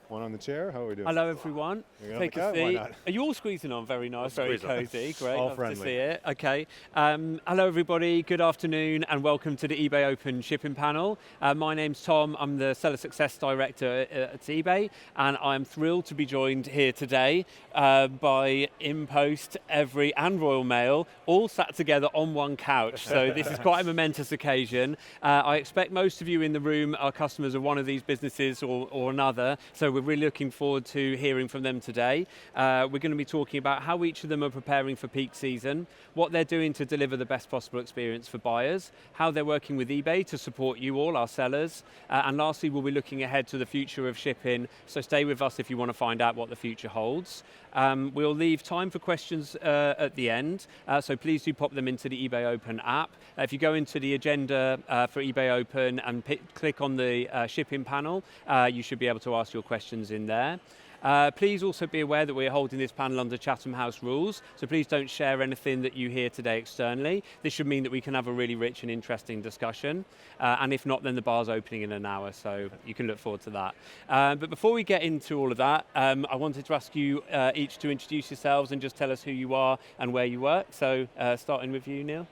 One on the chair. How are we doing? Hello, everyone. Take a seat. Are you all squeezing on? Very nice, very cozy. Great, all love friendly. to see it. Okay. Hello, everybody. Good afternoon, and welcome to the eBay Open Shipping Panel. My name's Tom. I'm the Seller Success Director at eBay, and I'm thrilled to be joined here today by InPost, Evri, and Royal Mail, all sat together on one couch. So this is quite a momentous occasion. I expect most of you in the room are customers of one of these businesses or another. So we're really looking forward to hearing from them today. We're going to be talking about how each of them are preparing for peak season, what they're doing to deliver the best possible experience for buyers, how they're working with eBay to support you all, our sellers, and lastly, we'll be looking ahead to the future of shipping, so stay with us if you want to find out what the future holds. We'll leave time for questions at the end, so please do pop them into the eBay Open app. If you go into the agenda for eBay Open and click on the shipping panel, you should be able to ask your questions in there. Please also be aware that we're holding this panel under Chatham House rules, so please don't share anything that you hear today externally. This should mean that we can have a really rich and interesting discussion, and if not, then the bar's opening in an hour, so you can look forward to that. But before we get into all of that, I wanted to ask you each to introduce yourselves and just tell us who you are and where you work, so starting with you, Neil.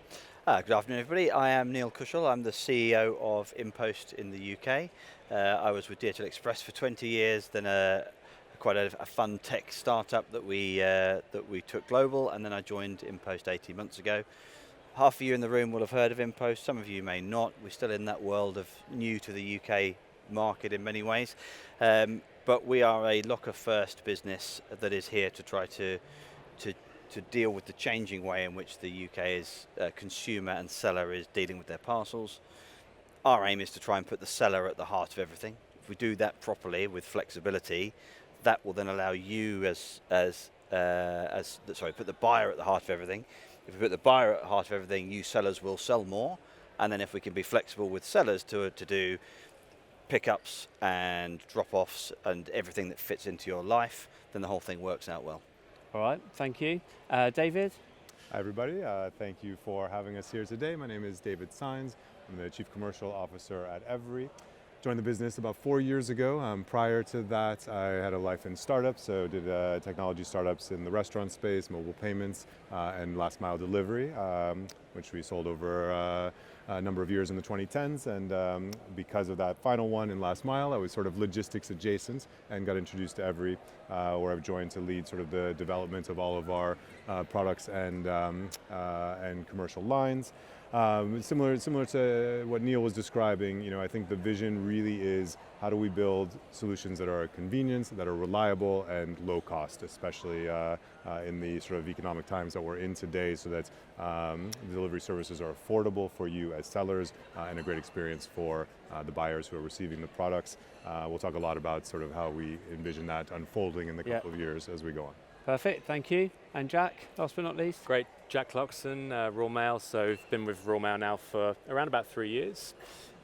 Good afternoon, everybody. I am Neil Cushel. I'm the CEO of InPost in the UK. I was with DHL Express for 20 years, then quite a fun tech startup that we took global, and then I joined InPost 18 months ago. Half of you in the room will have heard of InPost, some of you may not. We're still in that world of new to the UK market in many ways, but we are a locker first business that is here to try to deal with the changing way in which the UK's consumer and seller is dealing with their parcels. Our aim is to try and put the seller at the heart of everything. If we do that properly with flexibility, that will then allow you put the buyer at the heart of everything. If we put the buyer at the heart of everything, you sellers will sell more. And then if we can be flexible with sellers to do pickups and drop-offs and everything that fits into your life, then the whole thing works out well. All right, thank you. David? Hi, everybody. Thank you for having us here today. My name is David Sines. I'm the Chief Commercial Officer at Evri. Joined the business about 4 years ago. Prior to that, I had a life in startups, so did technology startups in the restaurant space, mobile payments, and last mile delivery, which we sold over a number of years in the 2010s. And because of that final one in last mile, I was sort of logistics adjacent and got introduced to Evri, where I've joined to lead sort of the development of all of our products and commercial lines. Similar to what Neil was describing, I think the vision really is how do we build solutions that are convenient, that are reliable and low cost, especially in the sort of economic times that we're in today, so that delivery services are affordable for you as sellers and a great experience for the buyers who are receiving the products. We'll talk a lot about sort of how we envision that unfolding in the couple of years as we go on. Perfect, thank you. And Jack, last but not least? Great, Jack Clarkson, Royal Mail. So I've been with Royal Mail now for around about 3 years.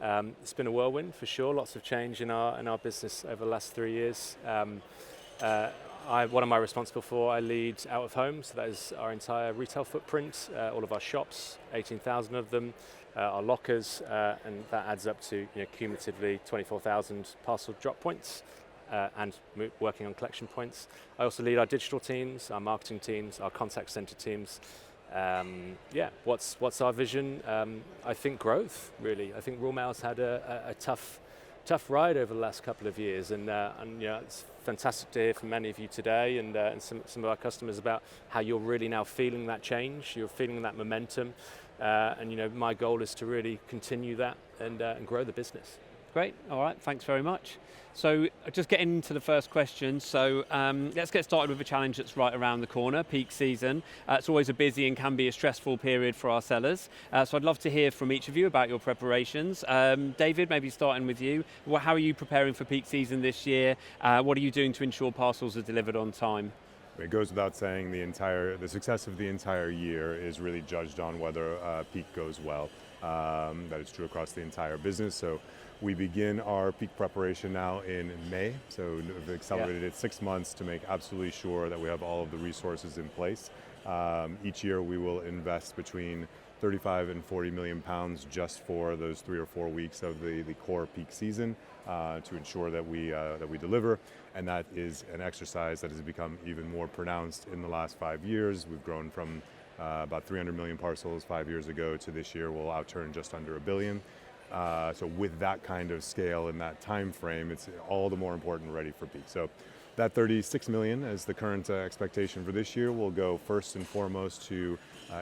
It's been a whirlwind for sure, lots of change in our business over the last 3 years. What am I responsible for? I lead out of home, so that is our entire retail footprint, all of our shops, 18,000 of them, our lockers, and that adds up to cumulatively 24,000 parcel drop points. And working on collection points. I also lead our digital teams, our marketing teams, our contact center teams. What's our vision? I think growth, really. I think Royal Mail's had a tough ride over the last couple of years, and it's fantastic to hear from many of you today and some of our customers about how you're really now feeling that change, you're feeling that momentum, and my goal is to really continue that and grow the business. Great, all right, thanks very much. So just getting into the first question, so let's get started with a challenge that's right around the corner, peak season. It's always a busy and can be a stressful period for our sellers. So I'd love to hear from each of you about your preparations. David, maybe starting with you. How are you preparing for peak season this year? What are you doing to ensure parcels are delivered on time? It goes without saying the success of the entire year is really judged on whether peak goes well. That is true across the entire business. So we begin our peak preparation now in May. So we've accelerated it 6 months to make absolutely sure that we have all of the resources in place. Each year we will invest between 35 and 40 million pounds just for those 3 or 4 weeks of the core peak season to ensure that we deliver. And that is an exercise that has become even more pronounced in the last 5 years. We've grown from about 300 million parcels 5 years ago to this year we'll outturn just under 1 billion. So with that kind of scale and that time frame, it's all the more important ready for peak. So that 36 million as the current expectation for this year will go first and foremost to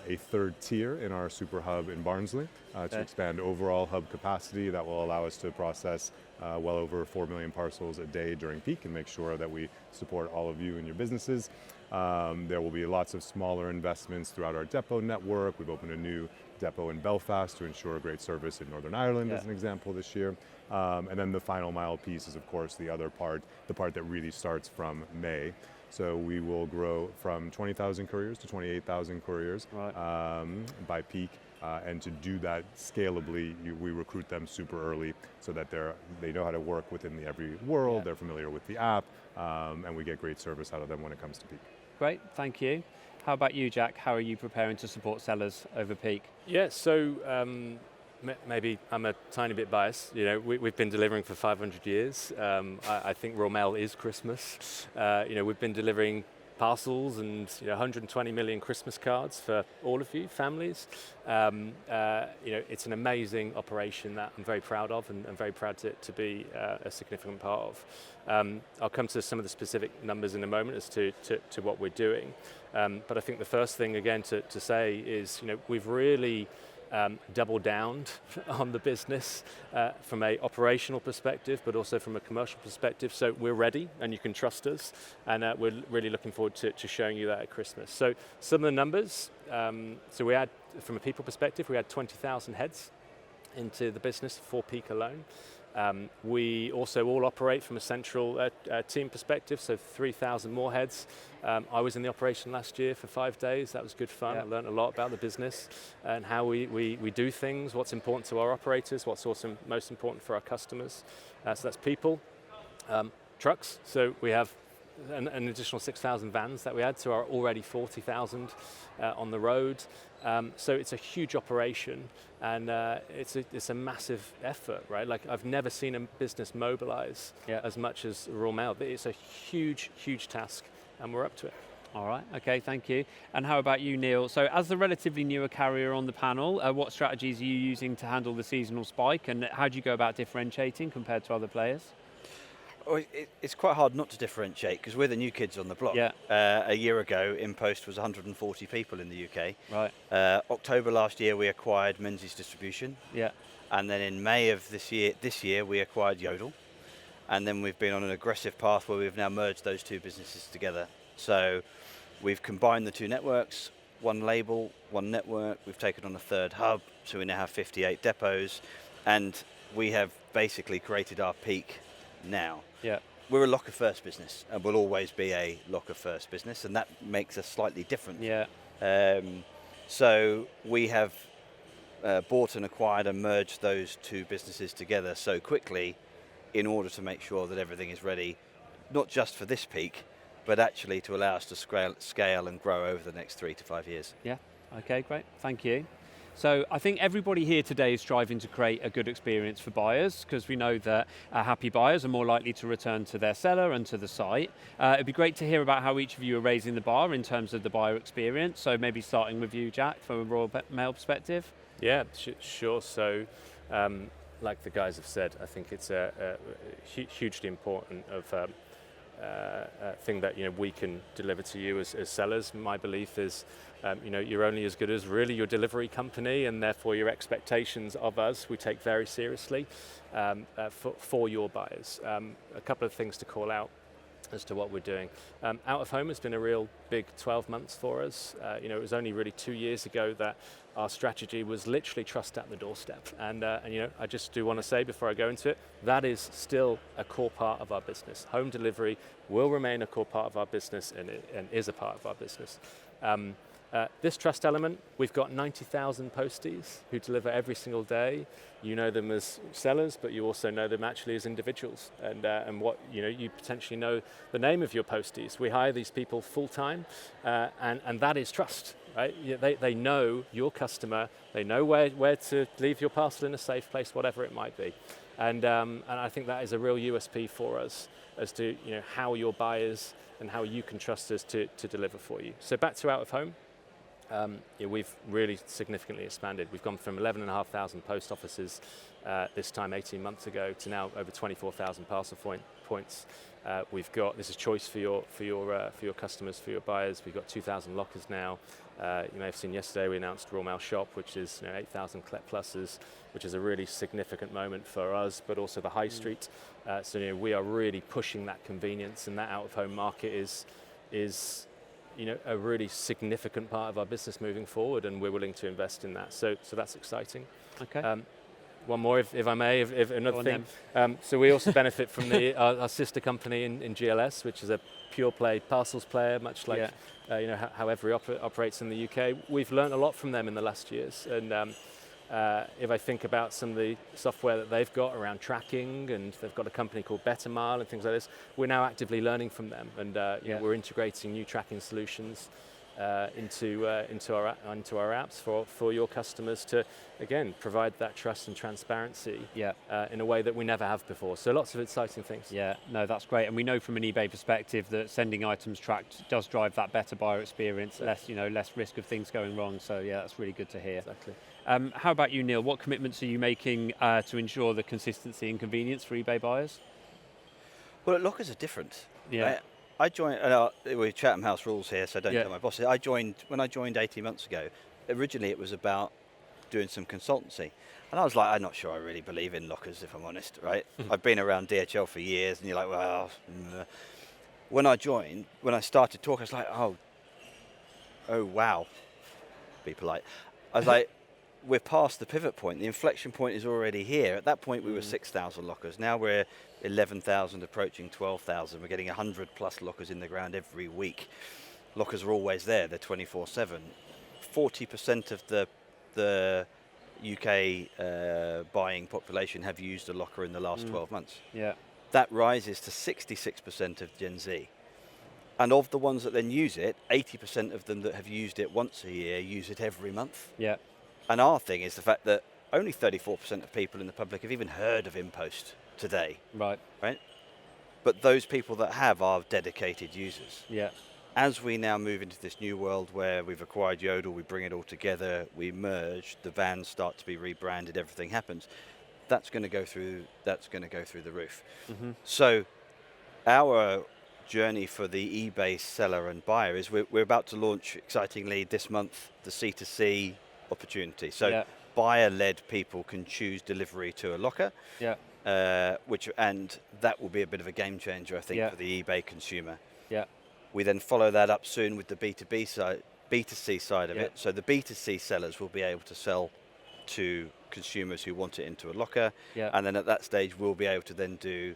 a third tier in our super hub in Barnsley to expand overall hub capacity. That will allow us to process well over 4 million parcels a day during peak and make sure that we support all of you and your businesses. There will be lots of smaller investments throughout our depot network. We've opened a new depot in Belfast to ensure great service in Northern Ireland as an example this year. And then the final mile piece is of course the other part, the part that really starts from May. So we will grow from 20,000 couriers to 28,000 couriers by peak. And to do that scalably, we recruit them super early so that they know how to work within the Evri world, they're familiar with the app, and we get great service out of them when it comes to peak. Great, thank you. How about you, Jack? How are you preparing to support sellers over peak? Yeah, so maybe I'm a tiny bit biased. You know, we've been delivering for 500 years. I think Royal Mail is Christmas. You know, we've been delivering parcels and 120 million Christmas cards for all of you, families. You know, it's an amazing operation that I'm very proud of and very proud to be a significant part of. I'll come to some of the specific numbers in a moment as to what we're doing. But I think the first thing again to say is, we've really doubled down on the business from an operational perspective, but also from a commercial perspective. So we're ready, and you can trust us, and we're really looking forward to showing you that at Christmas. So some of the numbers. So we had, from a people perspective, we had 20,000 heads into the business for peak alone. We also all operate from a central team perspective, so 3,000 more heads. I was in the operation last year for 5 days. That was good fun. I learned a lot about the business and how we do things, what's important to our operators, what's also most important for our customers. So that's people. Trucks, so we have an additional 6,000 vans that we add to our already 40,000 on the road. So it's a huge operation, and it's a massive effort, right? Like, I've never seen a business mobilize as much as Royal Mail. It's a huge, huge task, and we're up to it. All right, okay, thank you. And how about you, Neil? So as the relatively newer carrier on the panel, what strategies are you using to handle the seasonal spike, and how do you go about differentiating compared to other players? Well, it's quite hard not to differentiate because we're the new kids on the block. A year ago, InPost was 140 people in the UK. Right. October last year, we acquired Menzies Distribution. Yeah. And then in May of this year, we acquired Yodel. And then we've been on an aggressive path where we've now merged those two businesses together. So we've combined the two networks, one label, one network. We've taken on a third hub, so we now have 58 depots. And we have basically created our peak now. Yeah. We're a locker first business, and we'll always be a locker first business, and that makes us slightly different. Yeah. So we have bought and acquired and merged those two businesses together so quickly in order to make sure that everything is ready, not just for this peak, but actually to allow us to scale and grow over the next 3 to 5 years. Yeah, okay, great, thank you. So I think everybody here today is striving to create a good experience for buyers, because we know that happy buyers are more likely to return to their seller and to the site. It'd be great to hear about how each of you are raising the bar in terms of the buyer experience. So maybe starting with you, Jack, from a Royal Mail perspective. Yeah, sure. So like the guys have said, I think it's a hugely important thing that we can deliver to you as sellers. My belief is you're only as good as really your delivery company, and therefore your expectations of us we take very seriously for your buyers. A couple of things to call out as to what we're doing. Out of home has been a real big 12 months for us. It was only really 2 years ago that our strategy was literally trust at the doorstep. And I just do want to say before I go into it, that is still a core part of our business. Home delivery will remain a core part of our business and is a part of our business. This trust element, we've got 90,000 posties who deliver every single day. You know them as sellers, but you also know them actually as individuals. And what you potentially know the name of your posties. We hire these people full time, and that is trust. right? They know your customer, they know where to leave your parcel in a safe place, whatever it might be. And I think that is a real USP for us as to how your buyers and how you can trust us to deliver for you. So back to out of home. We've really significantly expanded. We've gone from 11,500 post offices this time 18 months ago to now over 24,000 parcel points. We've got, this is choice for your customers, for your buyers. We've got 2,000 lockers now. You may have seen yesterday we announced Royal Mail Shop, which is 8,000 Collect Pluses, which is a really significant moment for us, but also the high street. So we are really pushing that convenience, and that out of home market is a really significant part of our business moving forward, and we're willing to invest in that. So that's exciting. Okay. One more, if I may, if another thing. So we also benefit from our sister company in GLS, which is a pure play parcels player, much like how Evri operates in the UK. We've learned a lot from them in the last years, and if I think about some of the software that they've got around tracking, and they've got a company called BetterMile and things like this, we're now actively learning from them, and we're integrating new tracking solutions into our apps for your customers to, again, provide that trust and transparency in a way that we never have before. So lots of exciting things. Yeah, no, that's great. And we know from an eBay perspective that sending items tracked does drive that better buyer experience, less risk of things going wrong. So yeah, that's really good to hear. Exactly. How about you, Neil? What commitments are you making to ensure the consistency and convenience for eBay buyers? Well, lockers are different. Yeah. I joined, we're Chatham House rules here, so don't tell my bosses. When I joined 18 months ago, originally it was about doing some consultancy. And I was like, I'm not sure I really believe in lockers, if I'm honest, right? I've been around DHL for years, and you're like, well, when I started talking, I was like, oh wow, be polite. I was like, we're past the pivot point. The inflection point is already here. At that point, we were 6,000 lockers. Now we're 11,000, approaching 12,000. We're getting 100 plus lockers in the ground every week. Lockers are always there. They're 24/7. 40% of the UK buying population have used a locker in the last 12 months. Yeah. That rises to 66% of Gen Z. And of the ones that then use it, 80% of them that have used it once a year use it every month. Yeah. And our thing is the fact that only 34% of people in the public have even heard of InPost today. Right. But those people that have are dedicated users. Yeah. As we now move into this new world where we've acquired Yodel, we bring it all together, we merge, the vans start to be rebranded, everything happens. That's going to go through the roof. Mm-hmm. So our journey for the eBay seller and buyer is we're about to launch excitingly this month the C2C opportunity. So buyer-led people can choose delivery to a locker. Yeah. And that will be a bit of a game changer, I think, for the eBay consumer. Yeah. We then follow that up soon with the B2C side of it. So the B2C sellers will be able to sell to consumers who want it into a locker. Yeah. And then at that stage, we'll be able to then do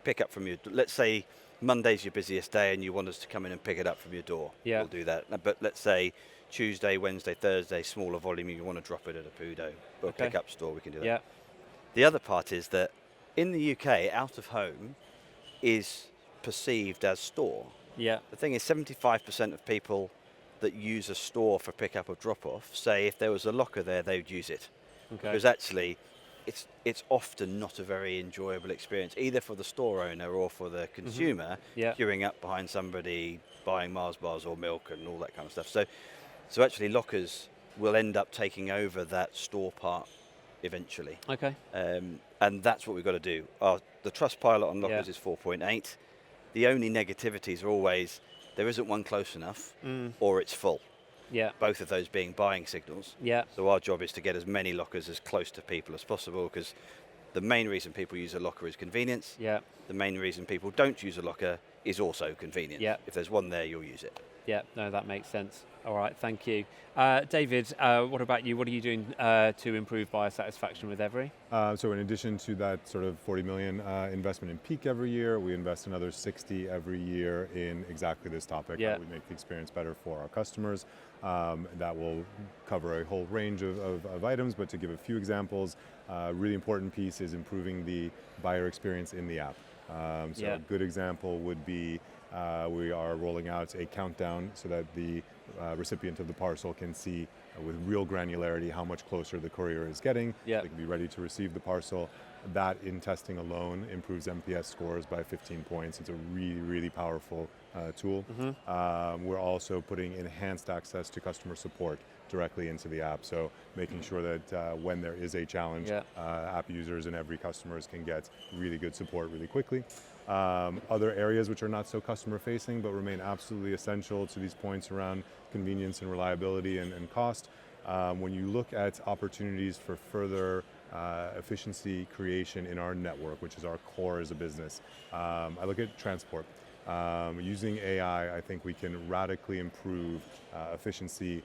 pick up from your, let's say Monday's your busiest day and you want us to come in and pick it up from your door. Yeah. We'll do that. But let's say Tuesday, Wednesday, Thursday, smaller volume, you want to drop it at a Pudo or pick up store, we can do that. Yeah. The other part is that in the UK, out of home is perceived as store. Yeah. The thing is 75% of people that use a store for pick-up or drop-off say if there was a locker there, they would use it. Okay. Because actually, it's often not a very enjoyable experience, either for the store owner or for the consumer, queuing up behind somebody, buying Mars bars or milk and all that kind of stuff. So actually, lockers will end up taking over that store part eventually. Okay. And that's what we've got to do. The Trustpilot on lockers is 4.8. The only negativities are always there isn't one close enough or it's full. Yeah. Both of those being buying signals. Yeah. So our job is to get as many lockers as close to people as possible, because the main reason people use a locker is convenience. Yeah. The main reason people don't use a locker is also convenience. Yeah. If there's one there, you'll use it. Yeah, no, that makes sense. All right, thank you. David, what about you? What are you doing to improve buyer satisfaction with Evri? So in addition to that sort of 40 million investment in peak every year, we invest another 60 every year in exactly this topic. Yeah. How we make the experience better for our customers. That will cover a whole range of items, but to give a few examples, a really important piece is improving the buyer experience in the app. A good example would be We are rolling out a countdown so that the recipient of the parcel can see with real granularity how much closer the courier is getting. Yeah. They can be ready to receive the parcel. That in testing alone improves NPS scores by 15 points. It's a really, really powerful tool. We're also putting enhanced access to customer support directly into the app. So making sure that when there is a challenge, app users and every customers can get really good support really quickly. Other areas which are not so customer facing but remain absolutely essential to these points around convenience and reliability and cost. When you look at opportunities for further efficiency creation in our network, which is our core as a business, I look at transport. Using AI, I think we can radically improve efficiency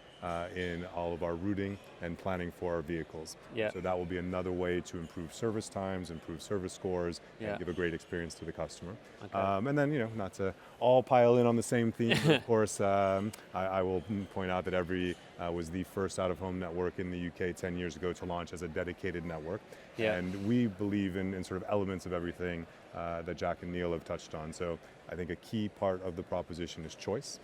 in all of our routing and planning for our vehicles. Yeah. So that will be another way to improve service times, improve service scores, and give a great experience to the customer. Okay. And then, not to all pile in on the same theme, but of course, I will point out that Evri was the first out-of-home network in the UK 10 years ago to launch as a dedicated network. Yeah. And we believe in sort of elements of everything that Jack and Neil have touched on. So I think a key part of the proposition is choice.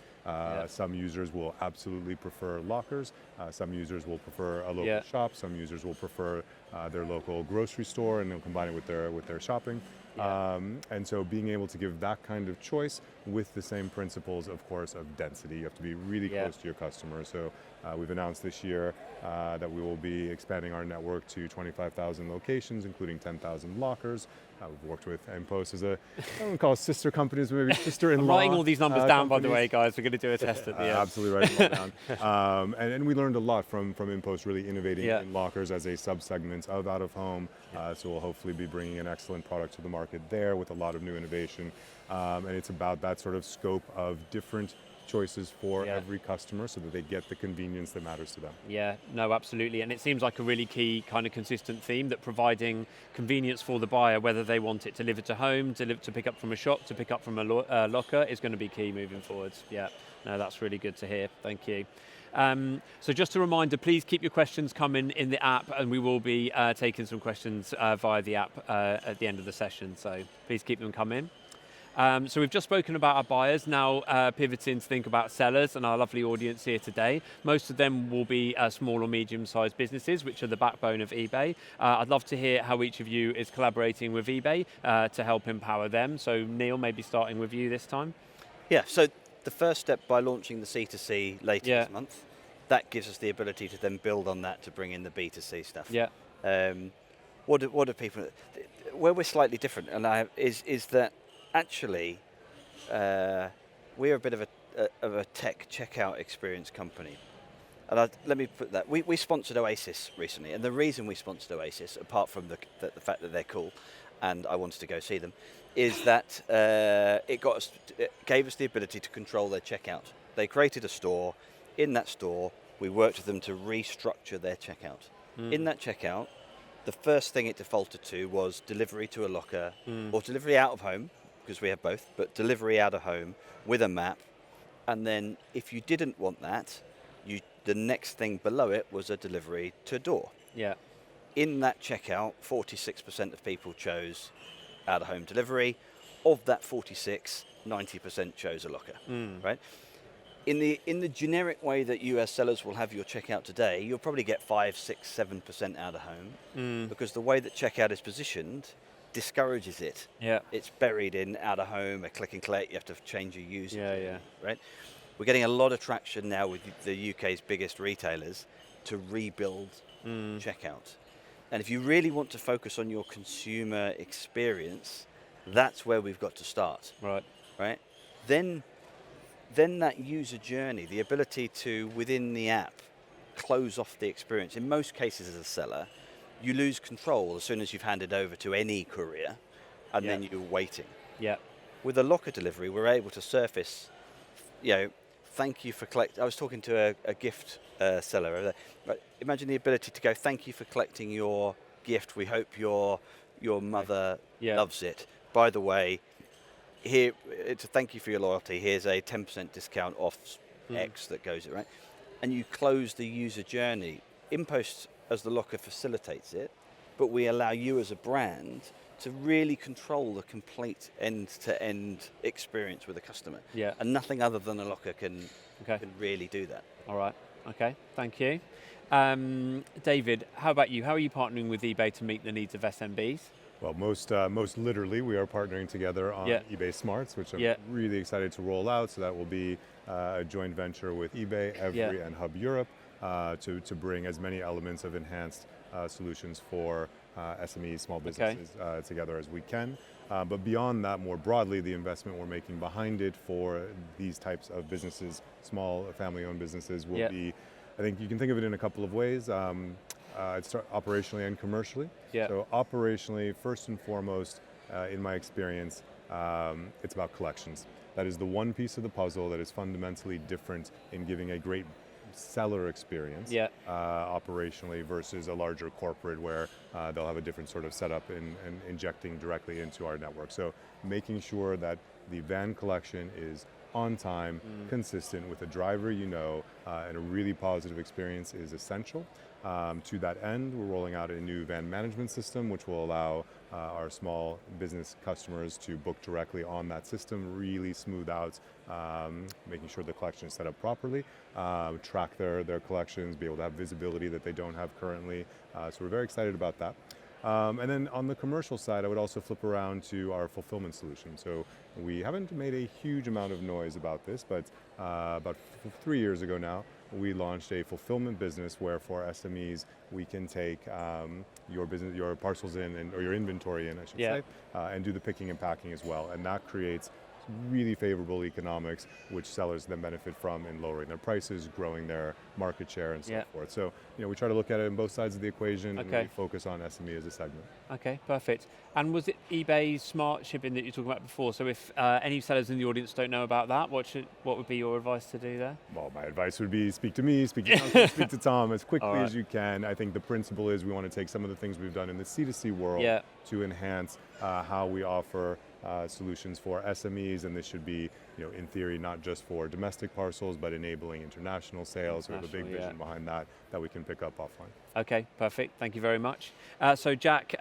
Some users will absolutely prefer lockers. Some users will prefer a local shop. Some users will prefer their local grocery store, and they'll combine it with their shopping. And so being able to give that kind of choice with the same principles, of course, of density. You have to be really close to your customer. So we've announced this year that we will be expanding our network to 25,000 locations, including 10,000 lockers. We've worked with InPost as I don't call it sister companies, maybe sister-in-law. I'm writing all these numbers down, by the companies. way, guys. We're going to do a test at the end. Absolutely writing them all down. And we learned a lot from InPost, really innovating in lockers as a sub-segment of out-of-home. So we'll hopefully be bringing an excellent product to the market there with a lot of new innovation. And it's about that sort of scope of different choices for every customer so that they get the convenience that matters to them. Yeah, no, absolutely. And it seems like a really key kind of consistent theme, that providing convenience for the buyer, whether they want it delivered to home, to pick up from a shop, to pick up from a locker, is going to be key moving forwards. Yeah, no, that's really good to hear. Thank you. So just a reminder, please keep your questions coming in the app, and we will be taking some questions via the app at the end of the session. So please keep them coming. So we've just spoken about our buyers, now pivoting to think about sellers and our lovely audience here today. Most of them will be small or medium-sized businesses, which are the backbone of eBay. I'd love to hear how each of you is collaborating with eBay to help empower them. So Neil, maybe starting with you this time. Yeah, so the first step, by launching the C2C later this month, that gives us the ability to then build on that to bring in the B2C stuff. Yeah. What do people, where we're slightly different, and is that actually, we're a bit of a tech checkout experience company. And let me put that. We sponsored Oasis recently, and the reason we sponsored Oasis, apart from the fact that they're cool, and I wanted to go see them, is that it gave us the ability to control their checkout. They created a store. In that store, we worked with them to restructure their checkout. In that checkout, the first thing it defaulted to was delivery to a locker, or delivery out of home, because we have both, but delivery out of home with a map. And then if you didn't want that, the next thing below it was a delivery to door. Yeah. In that checkout, 46% of people chose out of home delivery. Of that 46, 90% chose a locker, right? In the generic way that US sellers will have your checkout today, you'll probably get 5, 6, 7% out of home, because the way that checkout is positioned discourages it. Yeah. It's buried in out of home, a click and collect, you have to change your user. Yeah. Right? We're getting a lot of traction now with the UK's biggest retailers to rebuild checkout. And if you really want to focus on your consumer experience, that's where we've got to start. Right? Then that user journey, the ability to, within the app, close off the experience. In most cases as a seller, you lose control as soon as you've handed over to any courier, and then you're waiting. Yeah. With a locker delivery, we're able to surface, thank you for collect. I was talking to a gift seller. Imagine the ability to go, thank you for collecting your gift. We hope your mother loves it. By the way, here, it's a thank you for your loyalty. Here's a 10% discount off X that goes, right? And you close the user journey. InPost as the locker facilitates it, but we allow you as a brand to really control the complete end-to-end experience with a customer. Yeah. And nothing other than a locker can Okay. really do that. All right. Okay. Thank you. David, how about you? How are you partnering with eBay to meet the needs of SMBs? Well, most literally, we are partnering together on eBay Smarts, which I'm really excited to roll out. So that will be a joint venture with eBay, Evri, and Hub Europe to bring as many elements of enhanced solutions for SMEs, small businesses together as we can. But beyond that, more broadly, the investment we're making behind it for these types of businesses, small family-owned businesses, will be, I think you can think of it in a couple of ways. It's operationally and commercially. So operationally, first and foremost, in my experience, it's about collections. That is the one piece of the puzzle that is fundamentally different in giving a great seller experience operationally versus a larger corporate where they'll have a different sort of setup and injecting directly into our network. So making sure that the van collection is on time, consistent with a driver and a really positive experience is essential. To that end, we're rolling out a new van management system, which will allow our small business customers to book directly on that system, really smooth out, making sure the collection is set up properly, track their collections, be able to have visibility that they don't have currently. So we're very excited about that. And then on the commercial side, I would also flip around to our fulfillment solution. So we haven't made a huge amount of noise about this, but about 3 years ago now, we launched a fulfillment business where for SMEs, we can take your parcels in or your inventory in, I should say, and do the picking and packing as well. And that creates really favorable economics, which sellers then benefit from in lowering their prices, growing their market share, and so forth. So, we try to look at it on both sides of the equation and really focus on SME as a segment. Okay, perfect. And was it eBay Smart Shipping that you were talking about before? So if any sellers in the audience don't know about that, what would be your advice to do there? Well, my advice would be speak to me, speak to speak to Tom as quickly as you can. I think the principle is we want to take some of the things we've done in the C2C world to enhance how we offer solutions for SMEs, and this should be, in theory, not just for domestic parcels, but enabling international sales. We have a big vision behind that we can pick up offline. Okay, perfect. Thank you very much. So Jack,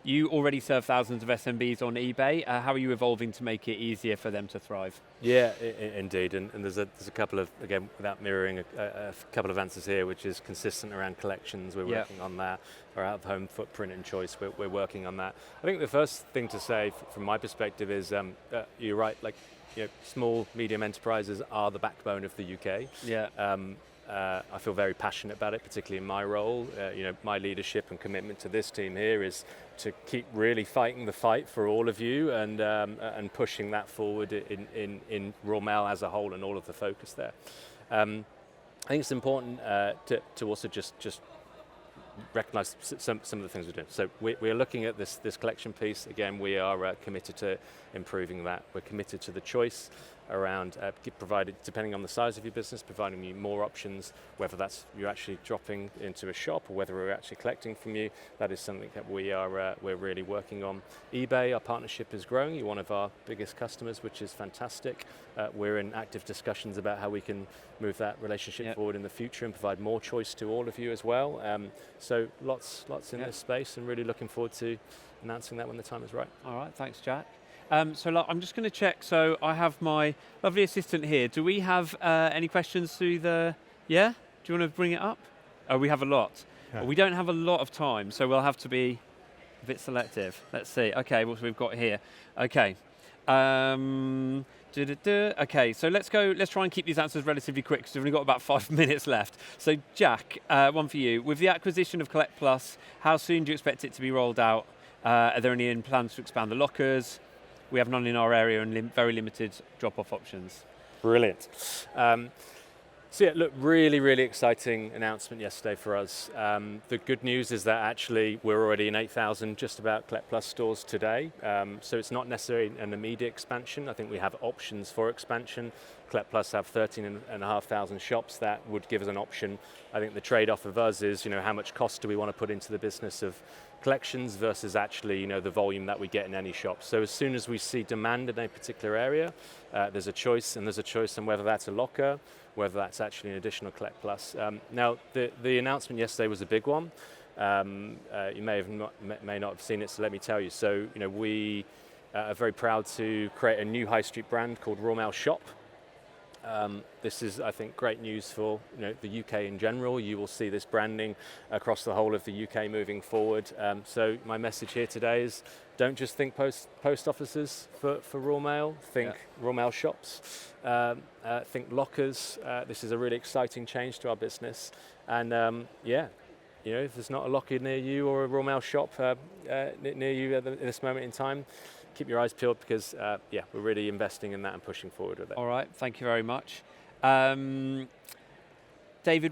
you already serve thousands of SMBs on eBay. How are you evolving to make it easier for them to thrive? Yeah, indeed. And there's a couple of, again, without mirroring, a couple of answers here, which is consistent around collections. We're working on that. Our out-of-home footprint and choice, we're working on that. I think the first thing to say from my perspective is you're right, small, medium enterprises are the backbone of the UK. I feel very passionate about it, particularly in my role. My leadership and commitment to this team here is to keep really fighting the fight for all of you and pushing that forward in Royal Mail as a whole and all of the focus there. I think it's important to also just recognise some of the things we're doing. So we're looking at this collection piece. Again, we are committed to improving that. We're committed to the choice around provided, depending on the size of your business, providing you more options, whether that's you're actually dropping into a shop or whether we're actually collecting from you. That is something that we're really working on. eBay, our partnership is growing. You're one of our biggest customers, which is fantastic. We're in active discussions about how we can move that relationship forward in the future and provide more choice to all of you as well. So lots in this space, and really looking forward to announcing that when the time is right. All right, thanks, Jack. So I'm just going to check. So I have my lovely assistant here. Do we have any questions through the? Yeah. Do you want to bring it up? Oh, we have a lot. Well, we don't have a lot of time, so we'll have to be a bit selective. Let's see. Okay, what we've got here. Okay. Okay, so let's go. Let's try and keep these answers relatively quick because we've only got about 5 minutes left. So Jack, one for you. With the acquisition of Collect Plus, how soon do you expect it to be rolled out? Are there any plans to expand the lockers? We have none in our area and very limited drop-off options. Brilliant. So look, really exciting announcement yesterday for us. The good news is that actually we're already in 8,000 just about Collect Plus stores today. So it's not necessarily an immediate expansion. I think we have options for expansion. Collect Plus have 13,500 shops. That would give us an option. I think the trade-off of us is, how much cost do we want to put into the business of collections versus actually, the volume that we get in any shop. So as soon as we see demand in a particular area, there's a choice, and there's a choice on whether that's a locker, whether that's actually an additional Collect Plus. Now, the announcement yesterday was a big one. You may not have seen it, so let me tell you. So we are very proud to create a new high street brand called Royal Mail Shop. This is, I think, great news for the UK in general. You will see this branding across the whole of the UK moving forward. So my message here today is, don't just think post offices for Royal Mail. Think Royal Mail shops. Think lockers. This is a really exciting change to our business. And if there's not a locker near you or a Royal Mail shop near you at this moment in time, keep your eyes peeled, because we're really investing in that and pushing forward with it. All right, thank you very much. David,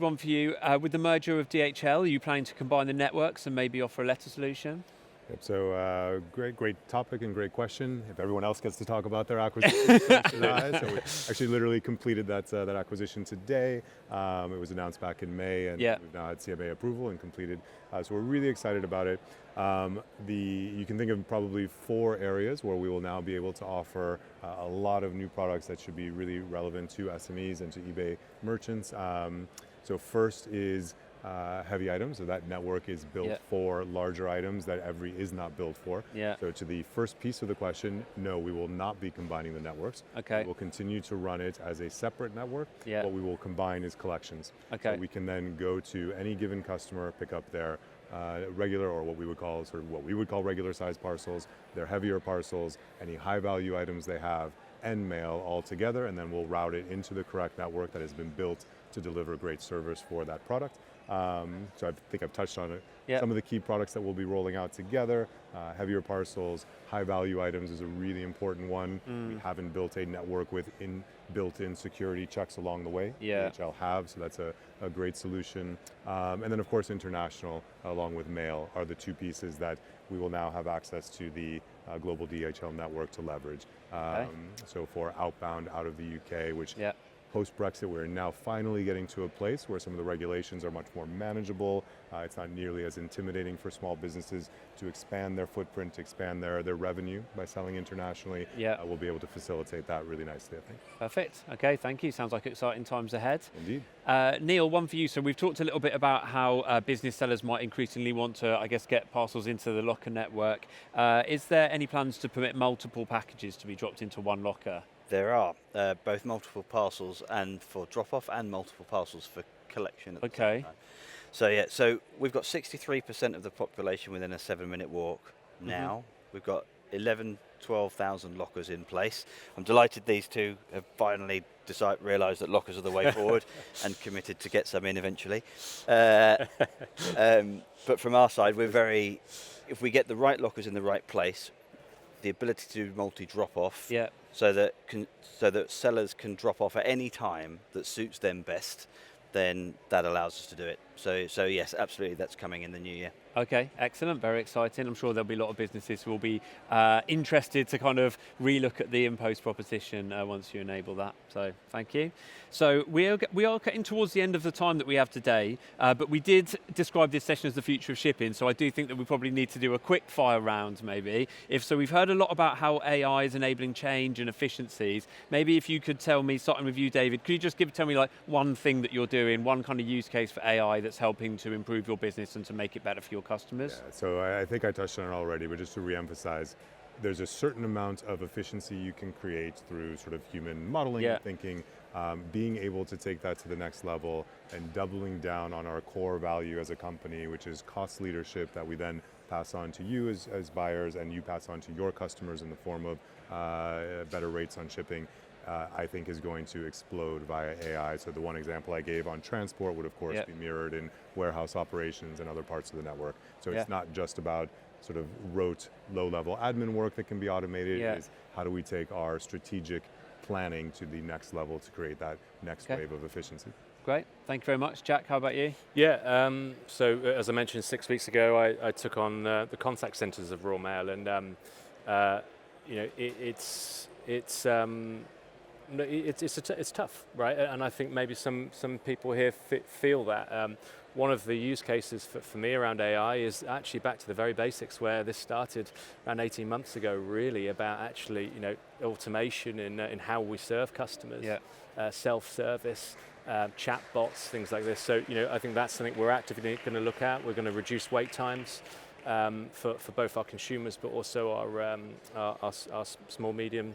one for you. With the merger of DHL, are you planning to combine the networks and maybe offer a letter solution? Yep, so great topic and great question. If everyone else gets to talk about their acquisition, so we actually literally completed that acquisition today. It was announced back in May, and we've now had CMA approval and completed. So we're really excited about it. You can think of probably 4 areas where we will now be able to offer a lot of new products that should be really relevant to SMEs and to eBay merchants. So first is heavy items, so that network is built for larger items that Evri is not built for. So to the first piece of the question, no, we will not be combining the networks. We will continue to run it as a separate network. What we will combine is collections. So we can then go to any given customer, pick up their regular, or what we would call regular size parcels, their heavier parcels, any high value items they have, and mail all together, and then we'll route it into the correct network that has been built to deliver great service for that product. So I think I've touched on it. Some of the key products that we'll be rolling out together, heavier parcels, high value items is a really important one. We haven't built a network with built-in security checks along the way. DHL have, so that's a great solution. And then of course international, along with mail, are the 2 pieces that we will now have access to the global DHL network to leverage. So for outbound out of the UK, which post-Brexit, we're now finally getting to a place where some of the regulations are much more manageable. It's not nearly as intimidating for small businesses to expand their footprint, to expand their revenue by selling internationally. We'll be able to facilitate that really nicely, I think. Perfect. Okay, thank you. Sounds like exciting times ahead. Indeed. Neil, one for you. So we've talked a little bit about how business sellers might increasingly want to, I guess, get parcels into the locker network. Is there any plans to permit multiple packages to be dropped into one locker? There are both multiple parcels and for drop-off, and multiple parcels for collection at the same time. So we've got 63% of the population within a 7-minute walk now. We've got 12,000 lockers in place. I'm delighted these two have finally realised that lockers are the way forward and committed to get some in eventually. But from our side, if we get the right lockers in the right place, the ability to do multi-drop-off, so that sellers can drop off at any time that suits them best, then that allows us to do it. So yes, absolutely, that's coming in the new year. Okay, excellent, very exciting. I'm sure there'll be a lot of businesses who will be interested to kind of relook at the InPost proposition once you enable that. So thank you. So we are getting towards the end of the time that we have today, but we did describe this session as the future of shipping, so I do think that we probably need to do a quick fire round maybe. So we've heard a lot about how AI is enabling change and efficiencies. Maybe if you could tell me, starting with you, David, could you just tell me like one thing that you're doing, one kind of use case for AI that's helping to improve your business and to make it better for your customers? So I think I touched on it already, but just to re-emphasize, there's a certain amount of efficiency you can create through sort of human modeling and thinking, being able to take that to the next level and doubling down on our core value as a company, which is cost leadership that we then pass on to you as buyers, and you pass on to your customers in the form of better rates on shipping. I think is going to explode via AI. So the one example I gave on transport would of course be mirrored in warehouse operations and other parts of the network. So it's not just about sort of rote, low-level admin work that can be automated. It's how do we take our strategic planning to the next level to create that next wave of efficiency. Great, thank you very much. Jack, how about you? So as I mentioned 6 weeks ago, I took on the contact centres of Royal Mail, and it's tough, right? And I think maybe some people here feel that. One of the use cases for me around AI is actually back to the very basics where this started around 18 months ago, really about actually, automation in how we serve customers, Yeah. Self-service, chat bots, things like this. So I think that's something we're actively going to look at. We're going to reduce wait times for both our consumers, but also our small medium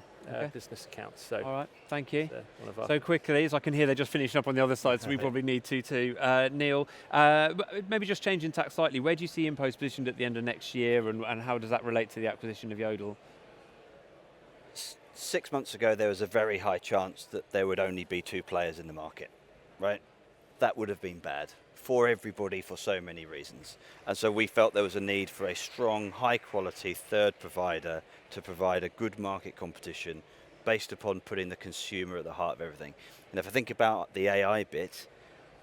business accounts. So all right, thank you. One of our So quickly, as I can hear, they're just finishing up on the other side, so we probably need to too. Neil, maybe just changing tack slightly, where do you see InPost positioned at the end of next year, and how does that relate to the acquisition of Yodel? 6 months ago, there was a very high chance that there would only be 2 players in the market, right? That would have been bad for everybody for so many reasons. And so we felt there was a need for a strong, high quality third provider to provide a good market competition based upon putting the consumer at the heart of everything. And if I think about the AI bit,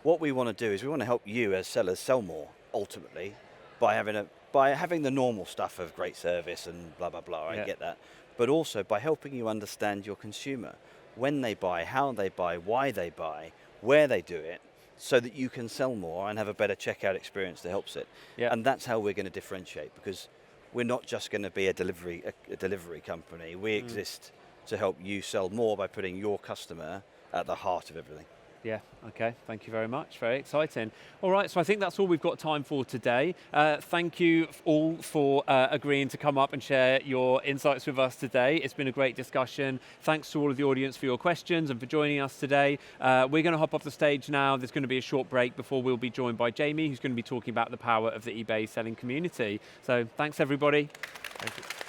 what we want to do is we want to help you as sellers sell more, ultimately, by having the normal stuff of great service and blah, blah, blah, I get that. But also by helping you understand your consumer, when they buy, how they buy, why they buy, where they do it, so that you can sell more and have a better checkout experience that helps it. Yeah. And that's how we're going to differentiate, because we're not just going to be a delivery company. We exist to help you sell more by putting your customer at the heart of everything. Yeah, okay, thank you very much, very exciting. All right, so I think that's all we've got time for today. Thank you all for agreeing to come up and share your insights with us today. It's been a great discussion. Thanks to all of the audience for your questions and for joining us today. We're going to hop off the stage now. There's going to be a short break before we'll be joined by Jamie, who's going to be talking about the power of the eBay selling community. So thanks, everybody. Thank you.